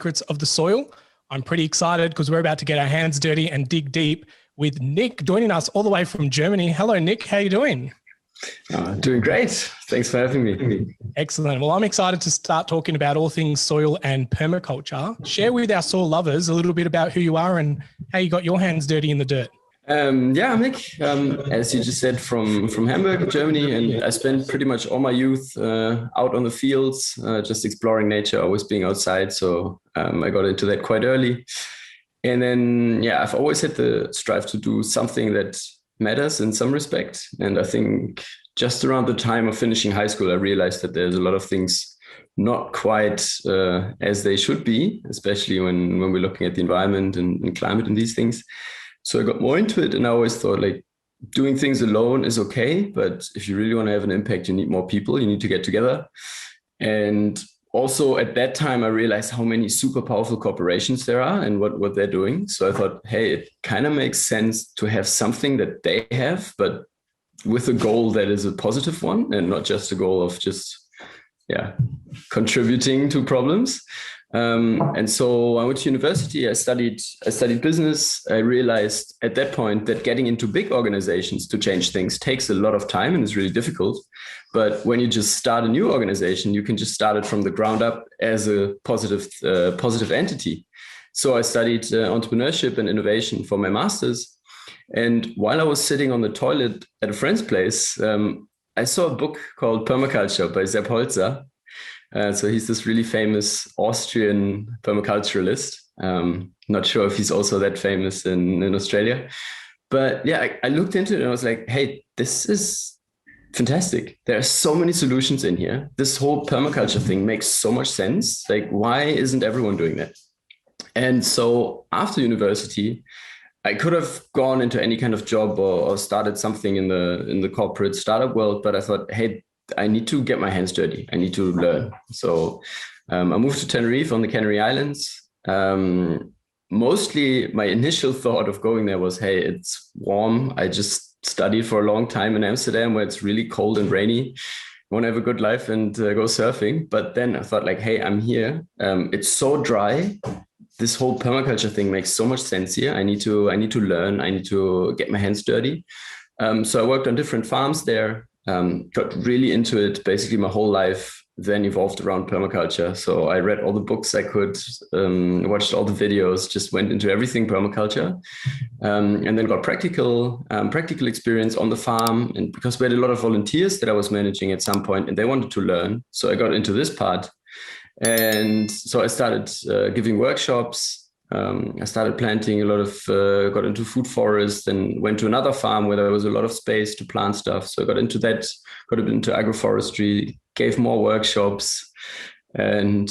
secrets of the soil. I'm pretty excited because we're about to get our hands dirty and dig deep with Nick joining us all the way from Germany. Hello, Nick. How are you doing? Doing great. Thanks for having me. Excellent. Well, I'm excited to start talking about all things soil and permaculture. Share with our soil lovers a little bit about who you are and how you got your hands dirty in the dirt. I'm Nick, as you just said, from Hamburg, Germany, and I spent pretty much all my youth out on the fields, just exploring nature, always being outside. So I got into that quite early. And then, I've always had the strive to do something that matters in some respect. And I think just around the time of finishing high school, I realized that there's a lot of things not quite as they should be, especially when we're looking at the environment and climate and these things. So I got more into it, and I always thought like doing things alone is okay, but if you really want to have an impact, you need more people, you need to get together. And also at that time, I realized how many super powerful corporations there are and what they're doing. So I thought, hey, it kind of makes sense to have something that they have, but with a goal that is a positive one and not just a goal of just, contributing to problems. And so I went to university, I studied business. I realized at that point that getting into big organizations to change things takes a lot of time and is really difficult. But when you just start a new organization, you can just start it from the ground up as a positive entity. So I studied entrepreneurship and innovation for my master's. And while I was sitting on the toilet at a friend's place, I saw a book called Permaculture by Sepp Holzer. So he's this really famous Austrian permaculturalist. Not sure if he's also that famous in Australia. But I looked into it and I was like, hey, this is fantastic. There are so many solutions in here. This whole permaculture thing makes so much sense. Like, why isn't everyone doing that? And so after university, I could have gone into any kind of job or started something in the corporate startup world, but I thought, hey, I need to get my hands dirty. I need to learn. So I moved to Tenerife on the Canary Islands. Mostly my initial thought of going there was, hey, it's warm. I just studied for a long time in Amsterdam where it's really cold and rainy. I want to have a good life and go surfing. But then I thought like, hey, I'm here. It's so dry. This whole permaculture thing makes so much sense here. I need to learn. I need to get my hands dirty. So I worked on different farms there. Got really into it. Basically, my whole life then evolved around permaculture. So I read all the books I could, watched all the videos, just went into everything permaculture, and then got practical experience on the farm. And because we had a lot of volunteers that I was managing at some point, and they wanted to learn, so I got into this part. And so I started giving workshops. I started planting got into food forest and went to another farm where there was a lot of space to plant stuff. So I got into that, got a bit into agroforestry, gave more workshops. And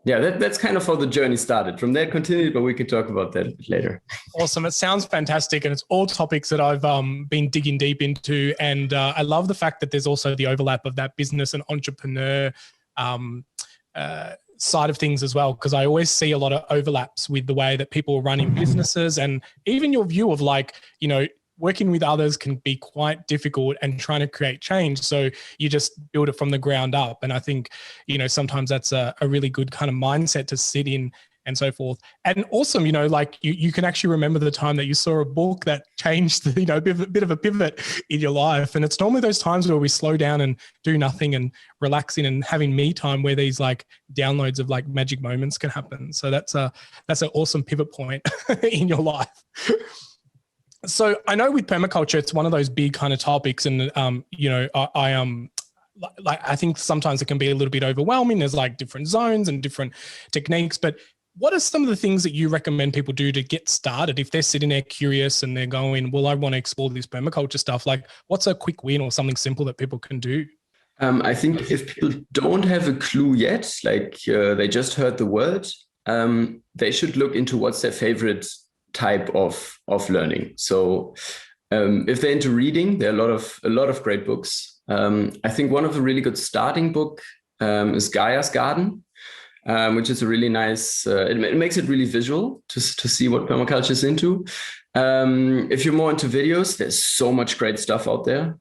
that's kind of how the journey started. From there it continued, but we can talk about that later. Awesome. It sounds fantastic. And it's all topics that I've been digging deep into. And I love the fact that there's also the overlap of that business and entrepreneur side of things as well, because I always see a lot of overlaps with the way that people are running businesses, and even your view of working with others can be quite difficult and trying to create change. So you just build it from the ground up. And I think, sometimes that's a really good kind of mindset to sit in and so forth. And awesome, you can actually remember the time that you saw a book that changed, a bit of a pivot in your life. And it's normally those times where we slow down and do nothing and relaxing and having me time where these downloads of magic moments can happen. So that's an awesome pivot point in your life. So I know with permaculture, it's one of those big kind of topics. And, I think sometimes it can be a little bit overwhelming. There's different zones and different techniques, but what are some of the things that you recommend people do to get started if they're sitting there curious and they're going, well, I want to explore this permaculture stuff? What's a quick win or something simple that people can do? I think if people don't have a clue yet, they just heard the word, they should look into what's their favorite type of learning. So if they're into reading, there are a lot of great books. I think one of the really good starting book is Gaia's Garden. Which is a really nice, it makes it really visual to see what permaculture is into. If you're more into videos, there's so much great stuff out there.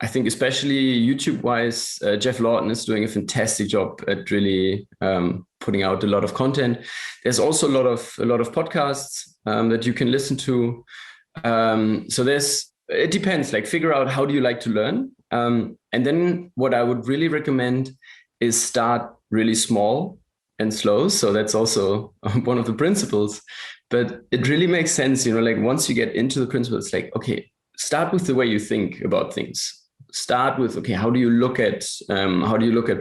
I think especially YouTube wise, Jeff Lawton is doing a fantastic job at really putting out a lot of content. There's also a lot of podcasts that you can listen to. So it depends, like figure out how do you like to learn. And then what I would really recommend is start really small and slow. So that's also one of the principles, but it really makes sense, like once you get into the principle, it's like, okay, start with the way you think about things. Start with, okay, how do you look at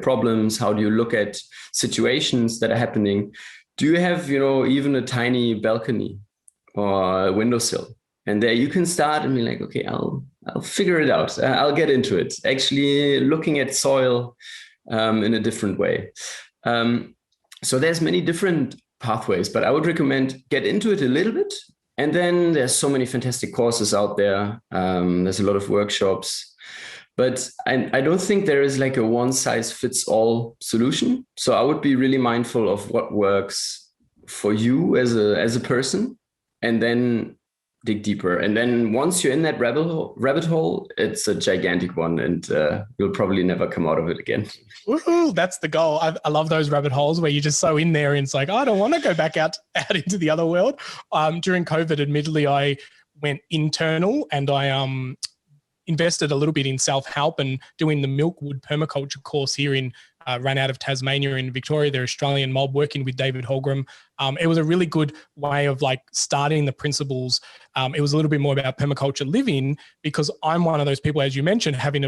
problems? How do you look at situations that are happening? Do you have, even a tiny balcony or a windowsill? And there you can start and be like, okay, I'll figure it out. I'll get into it. Actually looking at soil in a different way. So there's many different pathways, but I would recommend get into it a little bit. And then there's so many fantastic courses out there. There's a lot of workshops, but I don't think there is like a one size fits all solution. So I would be really mindful of what works for you as a person, and then dig deeper. And then once you're in that rabbit hole, it's a gigantic one, and you'll probably never come out of it again. Woohoo, that's the goal. I love those rabbit holes where you're just so in there and it's like, I don't want to go back out into the other world. During COVID, admittedly, I went internal and I invested a little bit in self-help and doing the Milkwood Permaculture course here in ran out of Tasmania in Victoria, their Australian mob, working with David Holgram. It was a really good way of like starting the principles. It was a little bit more about permaculture living, because I'm one of those people, as you mentioned, having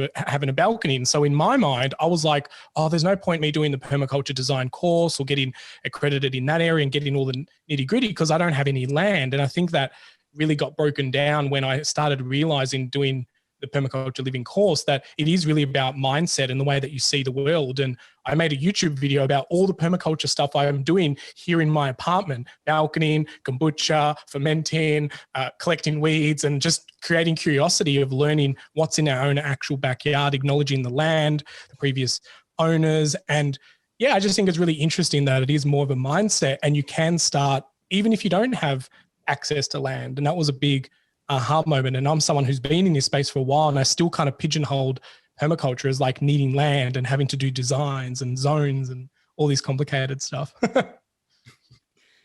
a balcony. And so in my mind, I was like, oh, there's no point me doing the permaculture design course or getting accredited in that area and getting all the nitty gritty because I don't have any land. And I think that really got broken down when I started realizing doing the permaculture living course, that it is really about mindset and the way that you see the world. And I made a YouTube video about all the permaculture stuff I am doing here in my apartment: balcony, kombucha, fermenting, collecting weeds, and just creating curiosity of learning what's in our own actual backyard, acknowledging the land, the previous owners. And yeah, I just think it's really interesting that it is more of a mindset, and you can start even if you don't have access to land. And that was a big aha moment. And I'm someone who's been in this space for a while, and I still kind of pigeonholed permaculture as like needing land and having to do designs and zones and all this complicated stuff.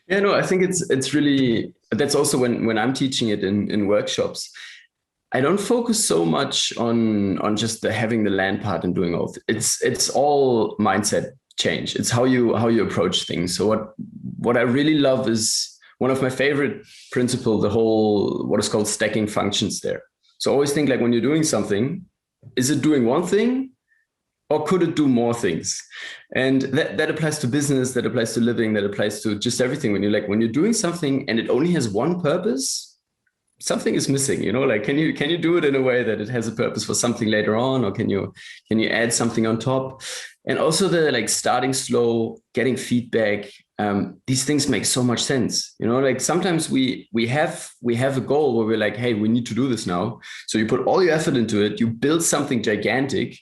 Yeah, no, I think it's really, that's also when I'm teaching it in workshops, I don't focus so much on just having the land part and doing all. It's all mindset change. It's how you approach things. So what I really love is one of my favorite principles, the whole, what is called stacking functions there. So always think like when you're doing something, is it doing one thing or could it do more things? And that applies to business, that applies to living, that applies to just everything. When you're doing something and it only has one purpose, something is missing, like, can you do it in a way that it has a purpose for something later on, or can you add something on top? And also the like starting slow, getting feedback. These things make so much sense. Like sometimes we have a goal where we're like, hey, we need to do this now. So you put all your effort into it, you build something gigantic,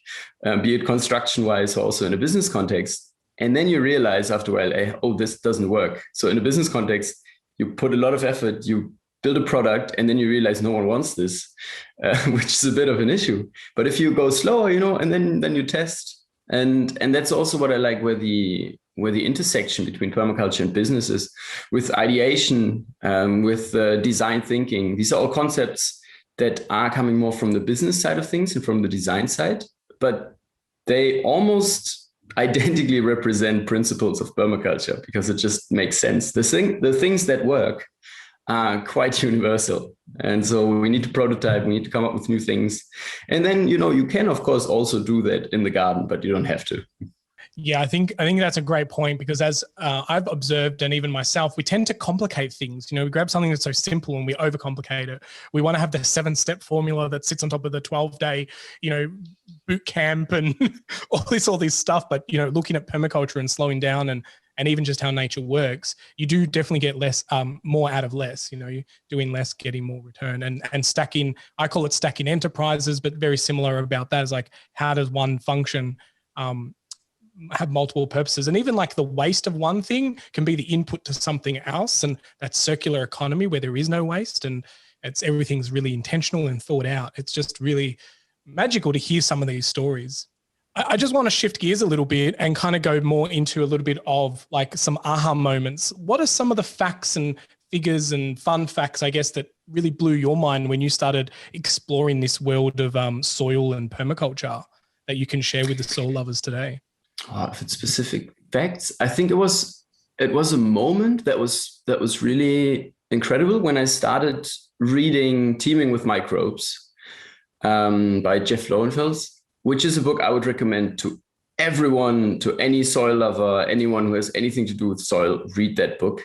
be it construction wise or also in a business context. And then you realize after a while, hey, oh, this doesn't work. So in a business context, you put a lot of effort, you build a product, and then you realize no one wants this, which is a bit of an issue. But if you go slower, and then you test. And that's also what I like, where the intersection between permaculture and business is, with ideation, with design thinking. These are all concepts that are coming more from the business side of things and from the design side, but they almost identically represent principles of permaculture because it just makes sense. The things that work are quite universal. And so we need to prototype, we need to come up with new things. And then, you can, of course, also do that in the garden, but you don't have to. Yeah, I think that's a great point, because as I've observed, and even myself, we tend to complicate things. We grab something that's so simple and we overcomplicate it. We want to have the 7-step formula that sits on top of the 12-day, boot camp and all this stuff. But, looking at permaculture and slowing down and even just how nature works, you do definitely get less, more out of less. You're doing less, getting more return, and stacking. I call it stacking enterprises, but very similar about that is like, how does one function have multiple purposes? And even like the waste of one thing can be the input to something else, and that circular economy where there is no waste and everything's really intentional and thought out. It's just really magical to hear some of these stories. I just want to shift gears a little bit and kind of go more into a little bit of like some aha moments. What are some of the facts and figures and fun facts, I guess, that really blew your mind when you started exploring this world of soil and permaculture that you can share with the soil lovers today? If it's specific facts, I think it was a moment that was really incredible when I started reading Teaming with Microbes by Jeff Lowenfels, which is a book I would recommend to everyone, to any soil lover, anyone who has anything to do with soil. Read that book.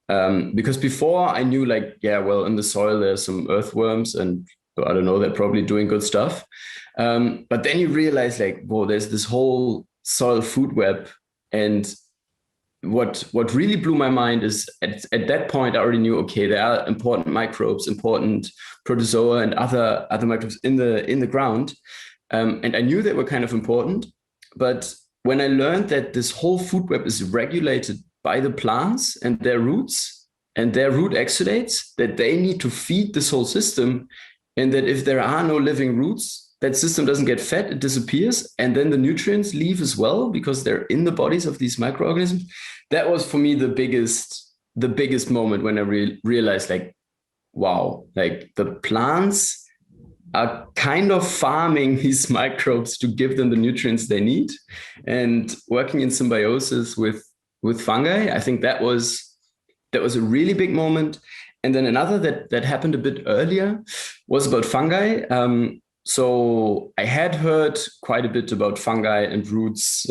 Because before I knew like, yeah, well, in the soil, there's some earthworms and I don't know, they're probably doing good stuff. But then you realize like, whoa, there's this whole soil food web. And what really blew my mind is at that point, I already knew, okay, there are important microbes, important protozoa and other microbes in the ground. And I knew they were kind of important. But when I learned that this whole food web is regulated by the plants and their roots and their root exudates, that they need to feed this whole system, and that if there are no living roots, that system doesn't get fed, it disappears, and then the nutrients leave as well because they're in the bodies of these microorganisms. That was for me the biggest moment when I realized like, wow, like the plants are kind of farming these microbes to give them the nutrients they need and working in symbiosis with fungi. I think that was a really big moment. And then another that happened a bit earlier was about fungi. So I had heard quite a bit about fungi and roots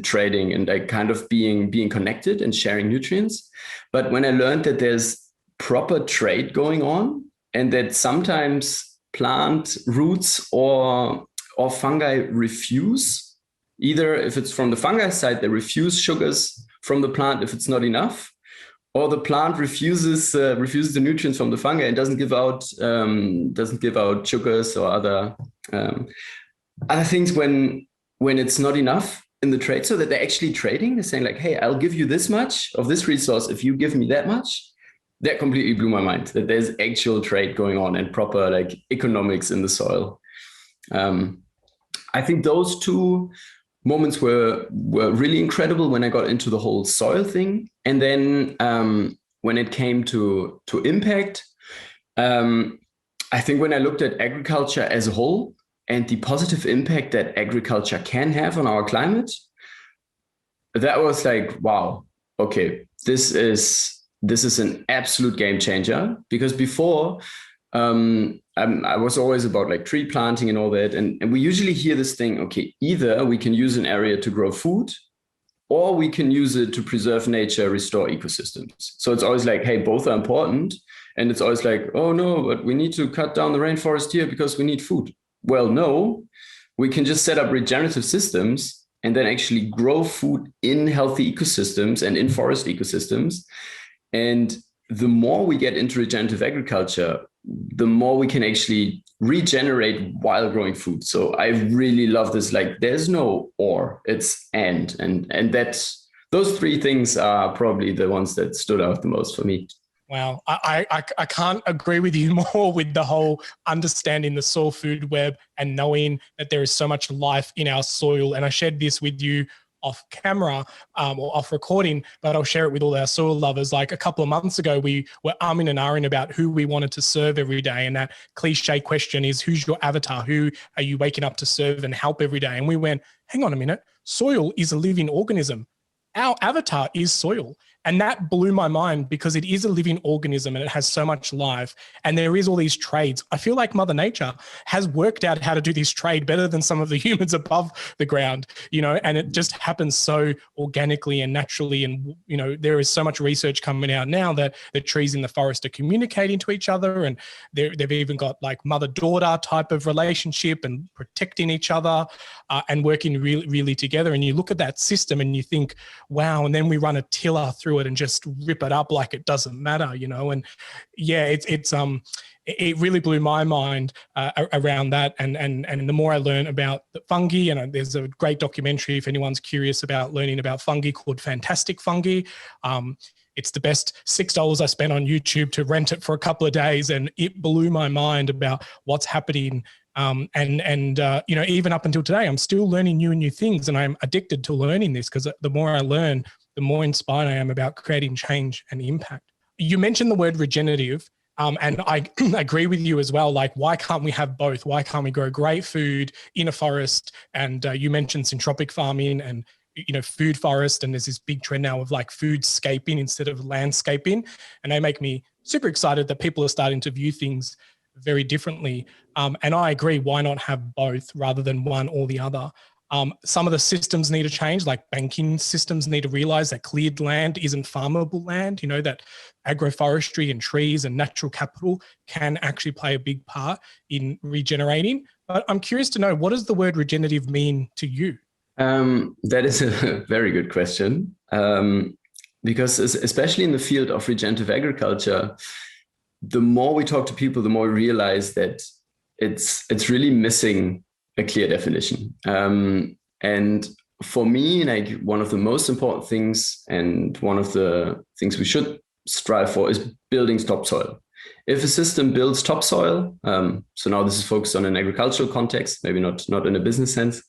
trading and like kind of being connected and sharing nutrients. But when I learned that there's proper trade going on and that sometimes plant roots or fungi refuse, either if it's from the fungi side, they refuse sugars from the plant if it's not enough, or the plant refuses the nutrients from the fungi and doesn't give out sugars or other things when it's not enough in the trade, so that they're actually trading. They're saying like, hey, I'll give you this much of this resource if you give me that much. That completely blew my mind, that there's actual trade going on and proper like economics in the soil. I think those two moments were really incredible when I got into the whole soil thing. And then when it came to impact, I think when I looked at agriculture as a whole and the positive impact that agriculture can have on our climate, that was like, wow, okay, this is an absolute game changer. Because before I was always about like tree planting and all that. And we usually hear this thing, okay, either we can use an area to grow food or we can use it to preserve nature, restore ecosystems. So it's always like, hey, both are important. And it's always like, oh no, but we need to cut down the rainforest here because we need food. Well, no, we can just set up regenerative systems and then actually grow food in healthy ecosystems and in forest ecosystems. And the more we get into regenerative agriculture, the more we can actually regenerate while growing food. So I really love this. Like, there's no or, it's and those three things are probably the ones that stood out the most for me. Wow. I can't agree with you more with the whole understanding the soil food web and knowing that there is so much life in our soil. And I shared this with you off camera or off recording, but I'll share it with all our soil lovers. Like a couple of months ago, we were umming and ahhing about who we wanted to serve every day. And that cliche question is, who's your avatar? Who are you waking up to serve and help every day? And we went, hang on a minute, soil is a living organism. Our avatar is soil. And that blew my mind because it is a living organism and it has so much life. And there is all these trades. I feel like Mother Nature has worked out how to do this trade better than some of the humans above the ground, you know, and it just happens so organically and naturally. And, you know, there is so much research coming out now that the trees in the forest are communicating to each other. And they've even got like mother-daughter type of relationship and protecting each other and working really, really together. And you look at that system and you think, wow, and then we run a tiller through it and just rip it up like it doesn't matter, you know. And yeah, it really blew my mind around that. And the more I learn about the fungi, and there's a great documentary if anyone's curious about learning about fungi called Fantastic Fungi. It's the best $6 I spent on YouTube to rent it for a couple of days, and it blew my mind about what's happening Even up until today, I'm still learning new things, and I'm addicted to learning this because the more I learn, the more inspired I am about creating change and impact. You mentioned the word regenerative, and I agree with you as well. Like, why can't we have both? Why can't we grow great food in a forest? And you mentioned syntropic farming and food forest, and there's this big trend now of like foodscaping instead of landscaping, and they make me super excited that people are starting to view things very differently. And I agree, why not have both rather than one or the other? Some of the systems need to change, like banking systems need to realize that cleared land isn't farmable land, that agroforestry and trees and natural capital can actually play a big part in regenerating. But I'm curious to know, what does the word regenerative mean to you? That is a very good question, because especially in the field of regenerative agriculture, the more we talk to people, the more we realize that it's really missing a clear definition. And for me, like, one of the most important things and one of the things we should strive for is building topsoil. If a system builds topsoil, so now this is focused on an agricultural context, maybe not in a business sense,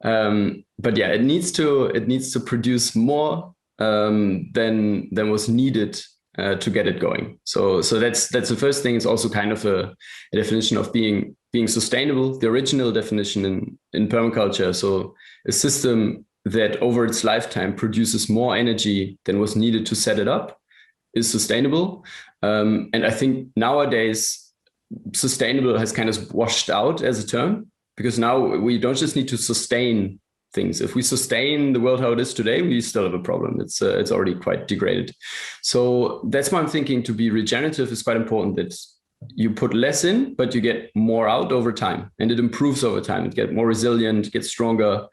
but yeah, it needs to produce more than was needed to get it going. So that's the first thing. It's also kind of a definition of being sustainable, the original definition in permaculture. So a system that over its lifetime produces more energy than was needed to set it up is sustainable. And I think nowadays sustainable has kind of washed out as a term, because now we don't just need to sustain things. If we sustain the world how it is today, we still have a problem. It's already quite degraded. So that's why I'm thinking to be regenerative is quite important, that you put less in, but you get more out over time, and it improves over time. It gets more resilient, gets stronger.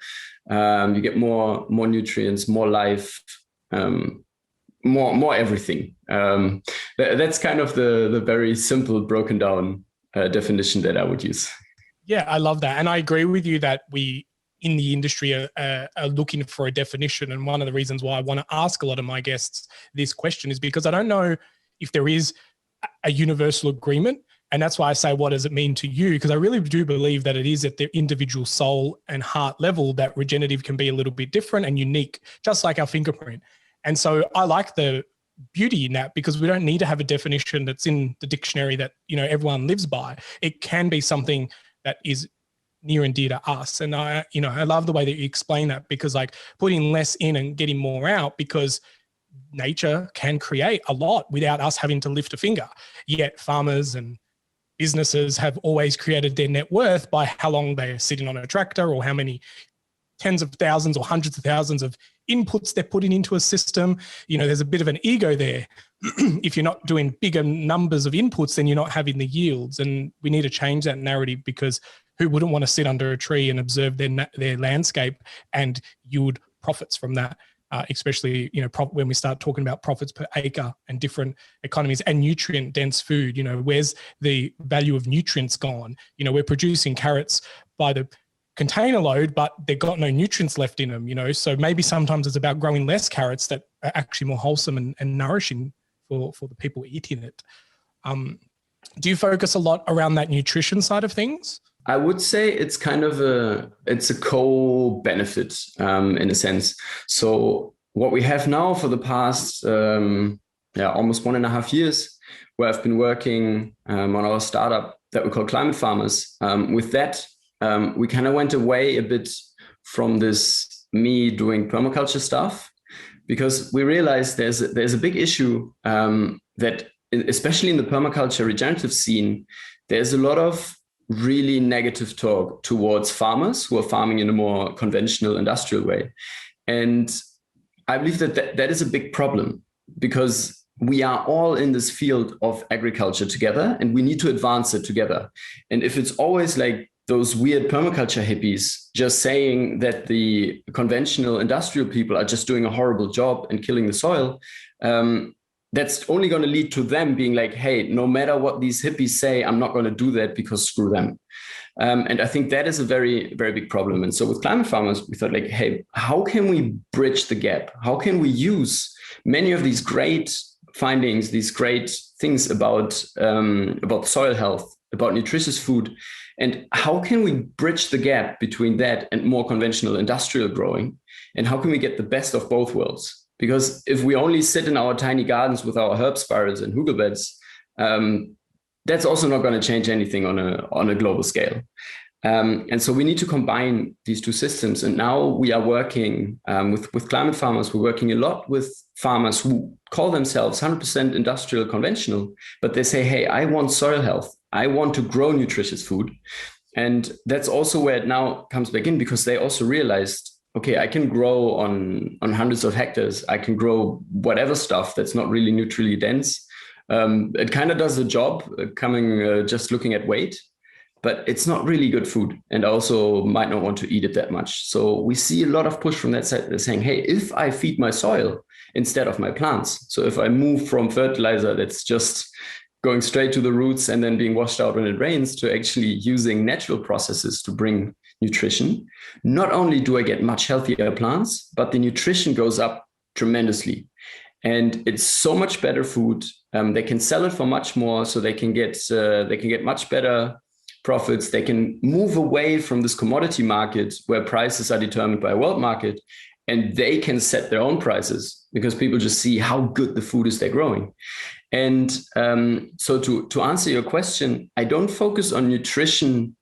You get more nutrients, more life, more everything. That's kind of the very simple, broken down definition that I would use. Yeah, I love that. And I agree with you that we in the industry are looking for a definition. And one of the reasons why I want to ask a lot of my guests this question is because I don't know if there is a universal agreement. And that's why I say, what does it mean to you? Because I really do believe that it is at the individual soul and heart level that regenerative can be a little bit different and unique, just like our fingerprint. And so I like the beauty in that, because we don't need to have a definition that's in the dictionary that, everyone lives by. It can be something that is near and dear to us. And I love the way that you explain that, because like putting less in and getting more out, because nature can create a lot without us having to lift a finger. Yet farmers and businesses have always created their net worth by how long they're sitting on a tractor, or how many tens of thousands or hundreds of thousands of inputs they're putting into a system. There's a bit of an ego there. If you're not doing bigger numbers of inputs, then you're not having the yields. And we need to change that narrative, because who wouldn't want to sit under a tree and observe their landscape and yield profits from that? Especially, when we start talking about profits per acre and different economies and nutrient dense food, where's the value of nutrients gone? We're producing carrots by the container load, but they've got no nutrients left in them, so maybe sometimes it's about growing less carrots that are actually more wholesome and nourishing for the people eating it. Do you focus a lot around that nutrition side of things? I would say it's kind of a co-benefit in a sense. So what we have now for the past almost 1.5 years, where I've been working on our startup that we call Climate Farmers. With that, we kind of went away a bit from this me doing permaculture stuff, because we realized there's a big issue that, especially in the permaculture regenerative scene, there's a lot of really negative talk towards farmers who are farming in a more conventional industrial way. And I believe that is a big problem, because we are all in this field of agriculture together, and we need to advance it together. And if it's always like those weird permaculture hippies just saying that the conventional industrial people are just doing a horrible job and killing the soil, that's only going to lead to them being like, hey, no matter what these hippies say, I'm not going to do that, because screw them. And I think that is a very, very big problem. And so with Climate Farmers, we thought like, hey, how can we bridge the gap? How can we use many of these great findings, these great things about soil health about nutritious food, and how can we bridge the gap between that and more conventional industrial growing, and how can we get the best of both worlds? Because if we only sit in our tiny gardens with our herb spirals and hugel beds, that's also not going to change anything on a global scale. And so we need to combine these two systems. And now we are working with climate farmers. We're working a lot with farmers who call themselves 100% industrial conventional, but they say, hey, I want soil health. I want to grow nutritious food. And that's also where it now comes back in, because they also realized, okay, I can grow on hundreds of hectares. I can grow whatever stuff that's not really nutritionally dense. It kind of does the job, just looking at weight, but it's not really good food, and also might not want to eat it that much. So we see a lot of push from that side. They're saying, hey, if I feed my soil instead of my plants, so if I move from fertilizer that's just going straight to the roots and then being washed out when it rains, to actually using natural processes to bring nutrition, not only do I get much healthier plants, but the nutrition goes up tremendously. And it's so much better food. They can sell it for much more, so they can get much better profits. They can move away from this commodity market where prices are determined by a world market, and they can set their own prices because people just see how good the food is they're growing. And so to answer your question, I don't focus on nutrition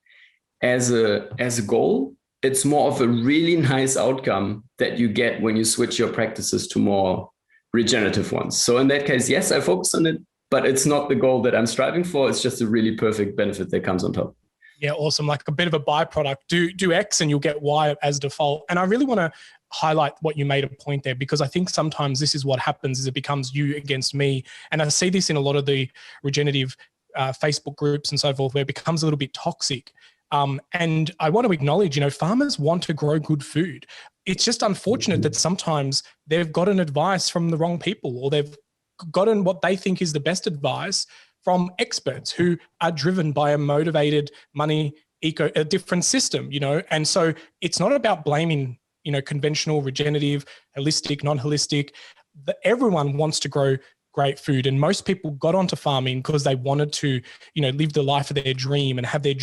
as a goal. It's more of a really nice outcome that you get when you switch your practices to more regenerative ones. So in that case, yes, I focus on it, but it's not the goal that I'm striving for. It's just a really perfect benefit that comes on top. Yeah, awesome. Like a bit of a byproduct. Do X and you'll get Y as default. And I really want to highlight what you made a point there, because I think sometimes this is what happens, is it becomes you against me. And I see this in a lot of the regenerative Facebook groups and so forth, where it becomes a little bit toxic. And I want to acknowledge, farmers want to grow good food. It's just unfortunate that sometimes they've gotten advice from the wrong people, or they've gotten what they think is the best advice from experts who are driven by a motivated money, a different system, And so it's not about blaming, conventional, regenerative, holistic, non-holistic. Everyone wants to grow great food. And most people got onto farming because they wanted to, live the life of their dream and have their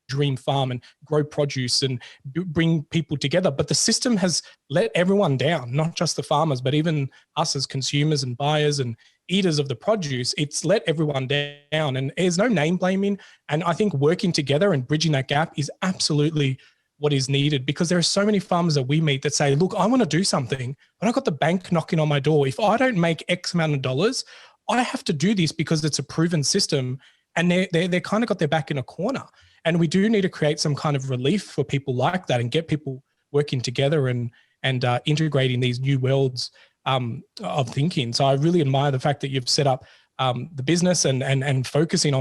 dream farm and grow produce and bring people together. But the system has let everyone down, not just the farmers, but even us as consumers and buyers and eaters of the produce. It's let everyone down, and there's no name blaming. And I think working together and bridging that gap is absolutely what is needed, because there are so many farmers that we meet that say, look, I want to do something, but I've got the bank knocking on my door. If I don't make X amount of dollars, I have to do this because it's a proven system. And they kind of got their back in a corner. And we do need to create some kind of relief for people like that and get people working together and integrating these new worlds of thinking. So I really admire the fact that you've set up the business and focusing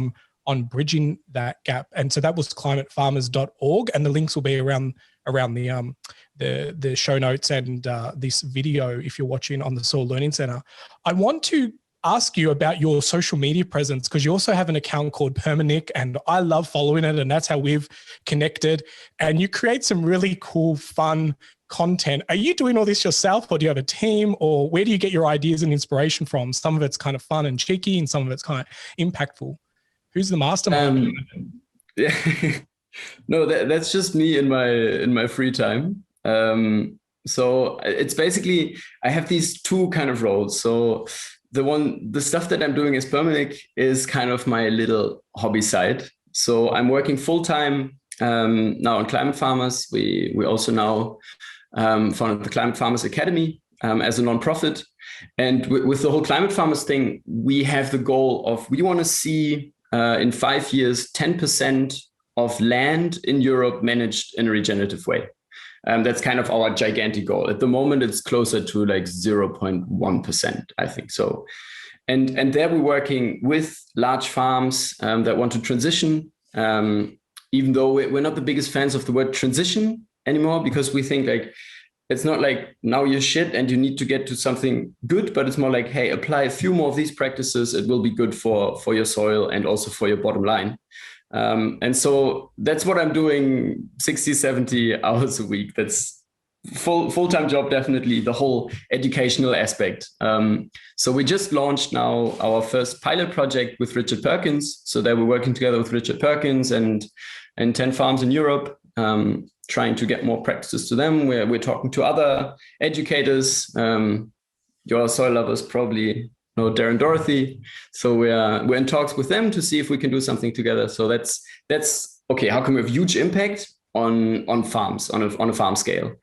on bridging that gap. And so that was climatefarmers.org, and the links will be around the show notes and this video if you're watching on the Soil Learning Center. I want to ask you about your social media presence, because you also have an account called Permanick, and I love following it, and that's how we've connected. And you create some really cool, fun content. Are you doing all this yourself, or do you have a team, or where do you get your ideas and inspiration from? Some of it's kind of fun and cheeky, and some of it's kind of impactful. Who's the mastermind? Yeah. No, that's just me in my free time. So it's basically, I have these two kind of roles. So the stuff that I'm doing as Permanick is kind of my little hobby side. So I'm working full time now on Climate Farmers. We also now founded the Climate Farmers Academy as a nonprofit. And with the whole Climate Farmers thing, we have the goal of, we want to see in 5 years, 10% of land in Europe managed in a regenerative way. That's kind of our gigantic goal. At the moment, it's closer to like 0.1%, I think so. And there we're working with large farms that want to transition, even though we're not the biggest fans of the word transition anymore, because we think like, it's not like now you're shit and you need to get to something good, but it's more like, hey, apply a few more of these practices. It will be good for your soil and also for your bottom line. And so that's what I'm doing 60, 70 hours a week. That's full-time job, definitely the whole educational aspect. So we just launched now our first pilot project with Richard Perkins. So that we're working together with Richard Perkins and 10 farms in Europe, trying to get more practices to them. We're talking to other educators. Your soil lovers probably know Darren Dorothy. So we're in talks with them to see if we can do something together. So that's okay. How can we have huge impact on farms, on a farm scale?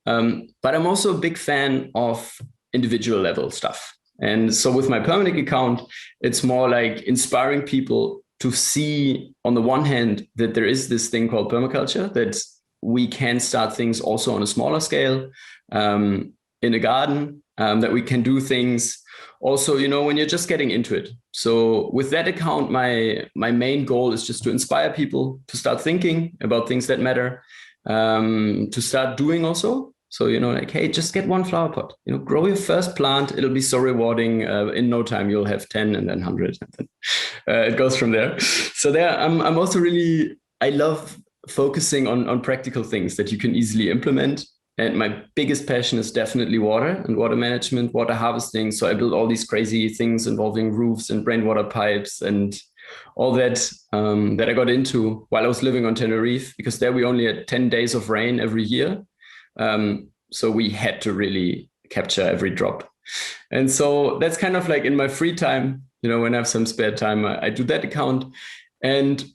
But I'm also a big fan of individual level stuff. And so with my Permanick account, it's more like inspiring people to see, on the one hand, that there is this thing called permaculture, that we can start things also on a smaller scale, in a garden, that we can do things also, when you're just getting into it. So with that account, my main goal is just to inspire people to start thinking about things that matter, to start doing also. So, like, hey, just get one flower pot, grow your first plant. It'll be so rewarding. In no time, you'll have 10 and then 100. And then, it goes from there. So I'm also I love focusing on practical things that you can easily implement. And my biggest passion is definitely water and water management, water harvesting. So I build all these crazy things involving roofs and rainwater pipes and all that, that I got into while I was living on Tenerife, because there we only had 10 days of rain every year. So we had to really capture every drop. And so that's kind of like in my free time, when I have some spare time, I do that account. And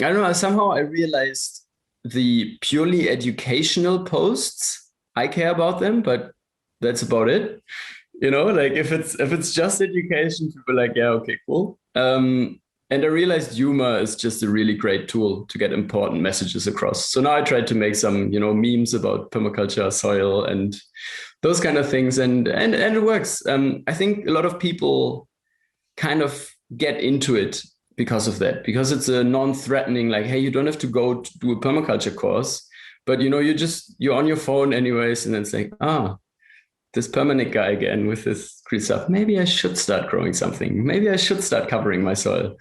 I don't know, somehow I realized the purely educational posts, I care about them, but that's about it. Like if it's just education, people are like, yeah, okay, cool. And I realized humor is just a really great tool to get important messages across. So now I try to make some, memes about permaculture, soil, and those kind of things, and it works. I think a lot of people kind of get into it because of that, because it's a non-threatening, like, hey, you don't have to go to do a permaculture course, but you're on your phone anyways, and it's like, this Permanick guy again with this crazy stuff. Maybe I should start growing something. Maybe I should start covering my soil.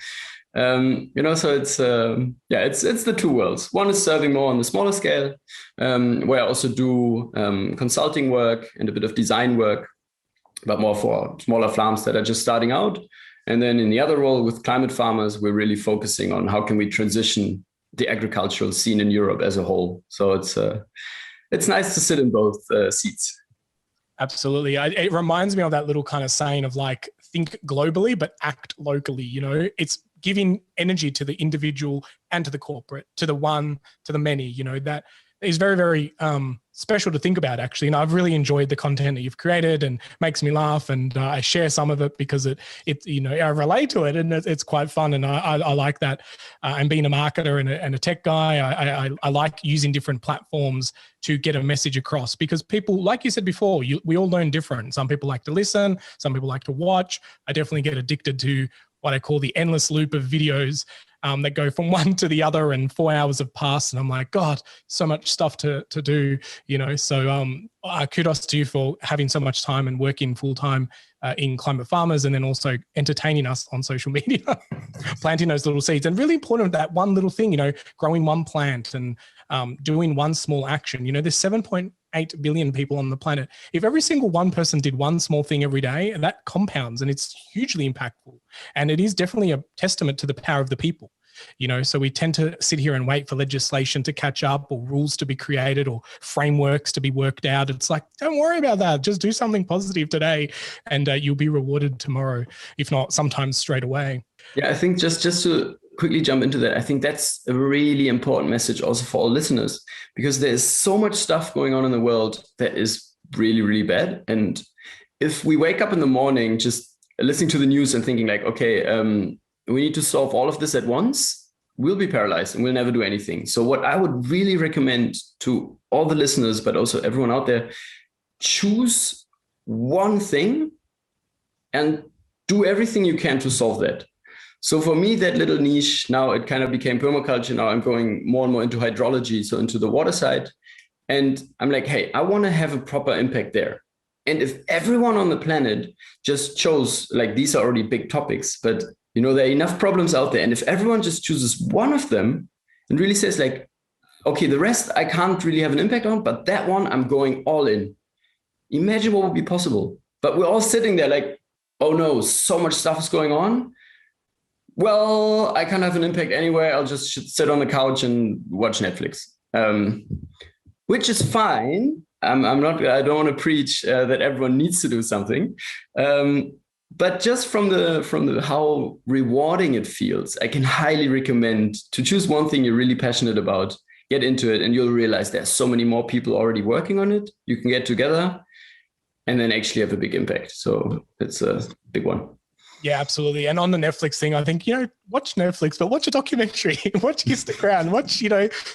So it's it's the two worlds. One is serving more on the smaller scale, where I also do consulting work and a bit of design work, but more for smaller farms that are just starting out. And then in the other role with climate farmers, we're really focusing on how can we transition the agricultural scene in Europe as a whole. So it's nice to sit in both seats. Absolutely. It reminds me of that little kind of saying of like, think globally, but act locally. It's giving energy to the individual and to the corporate, to the one, to the many, that is very, very special to think about, actually. And I've really enjoyed the content that you've created, and makes me laugh. And I share some of it because it I relate to it, and it's quite fun. And I like that. And being a marketer and a tech guy, I like using different platforms to get a message across, because people, like you said before, we all learn different. Some people like to listen, some people like to watch. I definitely get addicted to what I call the endless loop of videos that go from one to the other, and 4 hours have passed, and I'm like, God, so much stuff to do, So kudos to you for having so much time and working full time in Climate Farmers, and then also entertaining us on social media, planting those little seeds. And really important, that one little thing, growing one plant and doing one small action. There's 7.8 billion people on the planet. If every single one person did one small thing every day, that compounds, and it's hugely impactful. And it is definitely a testament to the power of the people. So we tend to sit here and wait for legislation to catch up, or rules to be created, or frameworks to be worked out. It's like, don't worry about that. Just do something positive today, and you'll be rewarded tomorrow, if not sometimes straight away. Yeah, I think just to quickly jump into that, I think that's a really important message also for all listeners, because there's so much stuff going on in the world that is really, really bad. And if we wake up in the morning just listening to the news and thinking like, okay, we need to solve all of this at once, we'll be paralyzed and we'll never do anything. So what I would really recommend to all the listeners, but also everyone out there, choose one thing and do everything you can to solve that. So for me, that little niche, now it kind of became permaculture. Now I'm going more and more into hydrology, so into the water side. And I'm like, hey, I want to have a proper impact there. And if everyone on the planet just chose, like, these are already big topics, but there are enough problems out there. And if everyone just chooses one of them and really says like, okay, the rest I can't really have an impact on, but that one I'm going all in. Imagine what would be possible. But we're all sitting there like, oh no, so much stuff is going on. Well, I can't have an impact anywhere. I'll just sit on the couch and watch Netflix, which is fine. I don't want to preach that everyone needs to do something. But just from the how rewarding it feels, I can highly recommend to choose one thing you're really passionate about, get into it, and you'll realize there's so many more people already working on it. You can get together and then actually have a big impact. So it's a big one. Yeah, absolutely. And on the Netflix thing, I think, watch Netflix, but watch a documentary, watch Kiss the Crown, watch,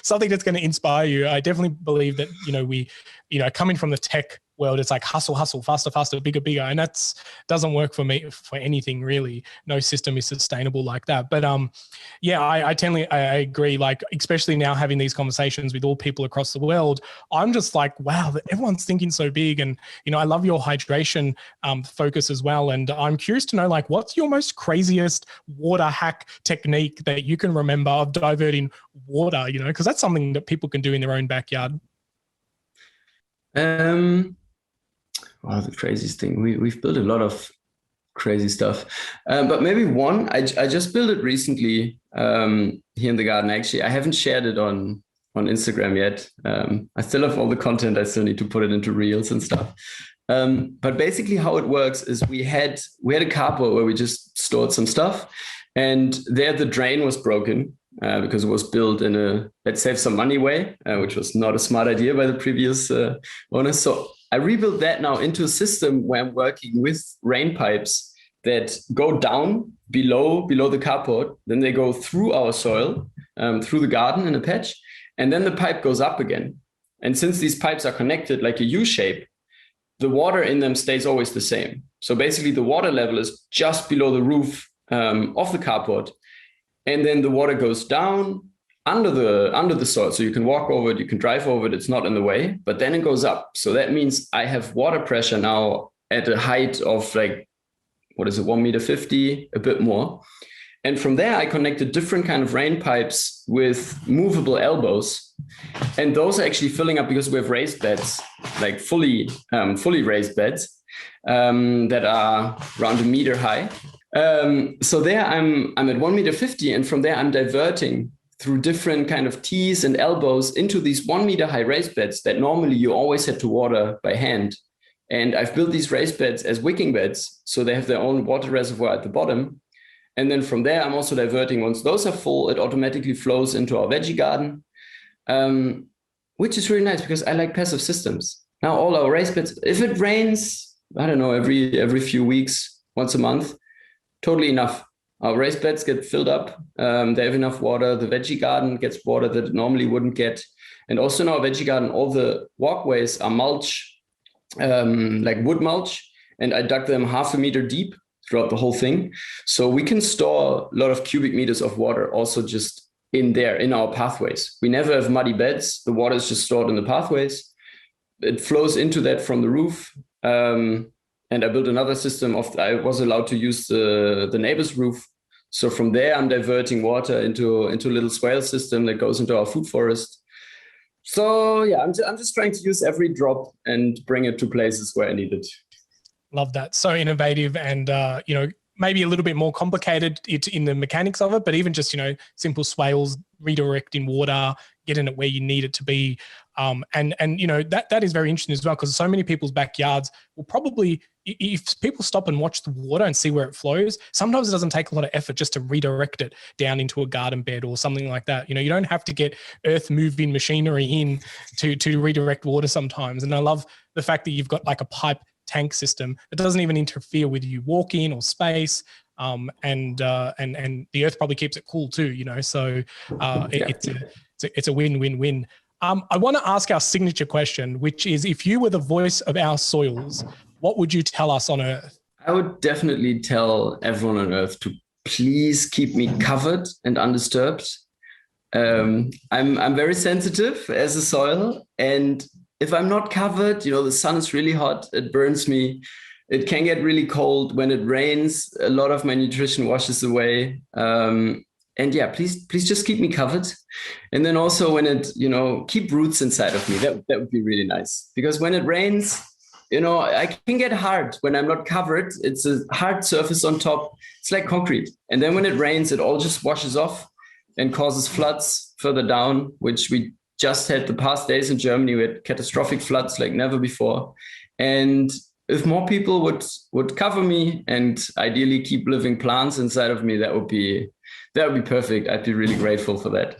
something that's going to inspire you. I definitely believe that, we, coming from the tech world, it's like hustle, faster, bigger. And that's doesn't work for me for anything really. No system is sustainable like that. But I agree. Like, especially now having these conversations with all people across the world, I'm just like, wow, everyone's thinking so big. And, I love your hydration focus as well. And I'm curious to know, like, what's your most craziest water hack technique that you can remember of diverting water, because that's something that people can do in their own backyard. The craziest thing. We've built a lot of crazy stuff, but maybe one. I just built it recently here in the garden. Actually, I haven't shared it on Instagram yet. I still have all the content. I still need to put it into reels and stuff. But basically, how it works is we had a carport where we just stored some stuff, and there the drain was broken because it was built in a let's save some money way, which was not a smart idea by the previous owners. So I rebuilt that now into a system where I'm working with rain pipes that go down below the carport. Then they go through our soil, through the garden in a patch, and then the pipe goes up again. And since these pipes are connected like a U shape, the water in them stays always the same. So basically the water level is just below the roof of the carport. And then the water goes down under the soil. So you can walk over it, you can drive over it, it's not in the way, but then it goes up. So that means I have water pressure now at a height of like, 1.50 meters, a bit more. And from there, I connected different kind of rain pipes with movable elbows. And those are actually filling up because we have raised beds, like fully raised beds that are around 1 meter high. So there I'm at 1.50 meters, and from there I'm diverting through different kind of T's and elbows into these 1 meter high raised beds that normally you always had to water by hand. And I've built these raised beds as wicking beds, so they have their own water reservoir at the bottom. And then from there, I'm also diverting. Once those are full, it automatically flows into our veggie garden, which is really nice because I like passive systems. Now all our raised beds, if it rains, I don't know, every few weeks, once a month, totally enough. Our raised beds get filled up. They have enough water. The veggie garden gets water that it normally wouldn't get. And also in our veggie garden, all the walkways are mulch, like wood mulch. And I dug them 0.5 meter deep throughout the whole thing. So we can store a lot of cubic meters of water also just in there, in our pathways. We never have muddy beds. The water is just stored in the pathways. It flows into that from the roof. And I built another system I was allowed to use the neighbor's roof. So from there, I'm diverting water into a little swale system that goes into our food forest. So yeah, I'm just trying to use every drop and bring it to places where I need it. Love that. So innovative and, maybe a little bit more complicated in the mechanics of it, but even just, simple swales, redirecting water, getting it where you need it to be. That is very interesting as well, because so many people's backyards will probably, if people stop and watch the water and see where it flows, sometimes it doesn't take a lot of effort just to redirect it down into a garden bed or something like that. You don't have to get earth moving machinery in to redirect water sometimes. And I love the fact that you've got like a pipe tank system that doesn't even interfere with you walking or space. And the earth probably keeps it cool too, so it's a win-win-win. I want to ask our signature question, which is, if you were the voice of our soils, what would you tell us on Earth? I would definitely tell everyone on Earth to please keep me covered and undisturbed. I'm very sensitive as a soil, and if I'm not covered, the sun is really hot, it burns me. It can get really cold. When it rains, a lot of my nutrition washes away. And yeah, please just keep me covered. And then also when it, keep roots inside of me. That would be really nice. Because when it rains, I can get hard when I'm not covered. It's a hard surface on top. It's like concrete. And then when it rains, it all just washes off and causes floods further down, which we just had the past days in Germany. We had catastrophic floods like never before. And if more people would cover me and ideally keep living plants inside of me, that would be perfect. I'd be really grateful for that.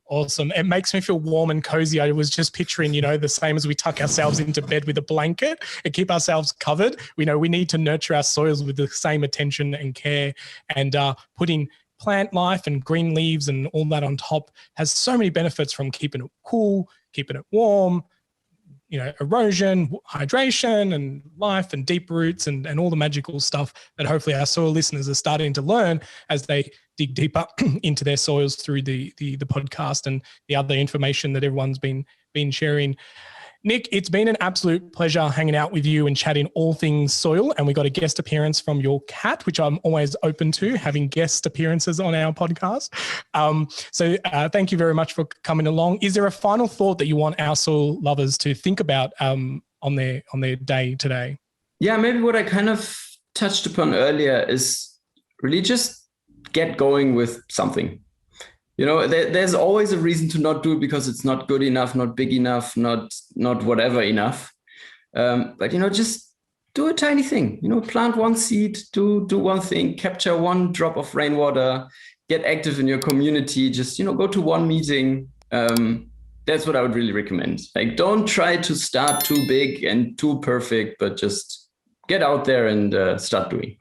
Awesome. It makes me feel warm and cozy. I was just picturing, the same as we tuck ourselves into bed with a blanket and keep ourselves covered. We know we need to nurture our soils with the same attention and care, and putting plant life and green leaves and all that on top has so many benefits, from keeping it cool, keeping it warm, erosion, hydration, and life, and deep roots, and all the magical stuff that hopefully our soil listeners are starting to learn as they dig deeper into their soils through the podcast and the other information that everyone's been sharing. Nick, it's been an absolute pleasure hanging out with you and chatting all things soil. And we got a guest appearance from your cat, which I'm always open to, having guest appearances on our podcast. So thank you very much for coming along. Is there a final thought that you want our soil lovers to think about on their day today? Yeah, maybe what I kind of touched upon earlier is really just get going with something. There's always a reason to not do it because it's not good enough, not big enough, not whatever enough. But just do a tiny thing. Plant one seed, do one thing, capture one drop of rainwater, get active in your community. Just go to one meeting. That's what I would really recommend. Like, don't try to start too big and too perfect, but just get out there and start doing.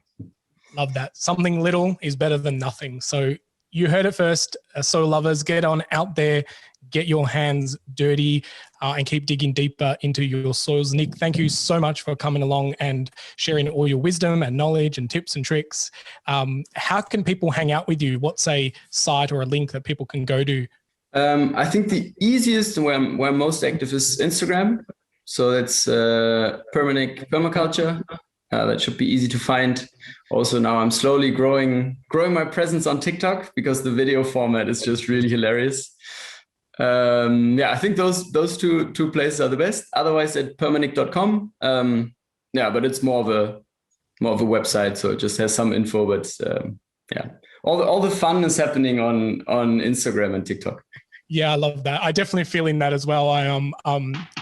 Love that. Something little is better than nothing. So you heard it first, soil lovers, get on out there, get your hands dirty, and keep digging deeper into your soils. Nick, thank you so much for coming along and sharing all your wisdom and knowledge and tips and tricks. How can people hang out with you? What's a site or a link that people can go to? I think the easiest and where I'm most active is Instagram. So that's Permanick Permaculture. That should be easy to find. Also, now I'm slowly growing my presence on TikTok because the video format is just really hilarious. I think those two places are the best. Otherwise, at permanick.com. But it's more of a website, so it just has some info. But all the fun is happening on Instagram and TikTok. Yeah, I love that. I definitely feeling that as well. I am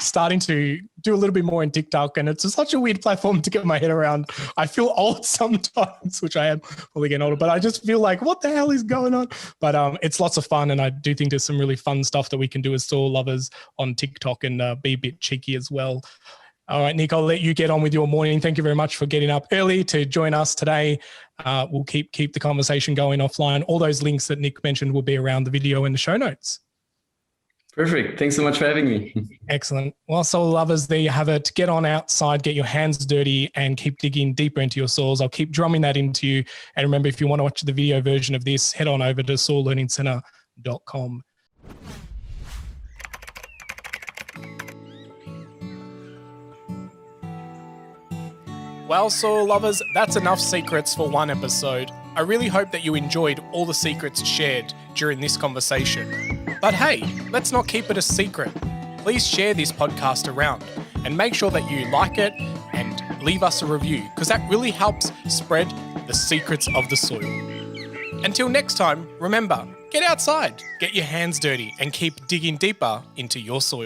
starting to do a little bit more in TikTok, and it's such a weird platform to get my head around. I feel old sometimes, which I am probably getting older, but I just feel like, what the hell is going on? But it's lots of fun, and I do think there's some really fun stuff that we can do as soil lovers on TikTok, and be a bit cheeky as well. All right, Nick, I'll let you get on with your morning. Thank you very much for getting up early to join us today. We'll keep the conversation going offline. All those links that Nick mentioned will be around the video in the show notes. Perfect. Thanks so much for having me. Excellent. Well, soil lovers, there you have it. Get on outside, get your hands dirty, and keep digging deeper into your soils. I'll keep drumming that into you. And remember, if you want to watch the video version of this, head on over to soillearningcenter.com. Well, soil lovers, that's enough secrets for one episode. I really hope that you enjoyed all the secrets shared during this conversation. But hey, let's not keep it a secret. Please share this podcast around and make sure that you like it and leave us a review, because that really helps spread the secrets of the soil. Until next time, remember, get outside, get your hands dirty, and keep digging deeper into your soil.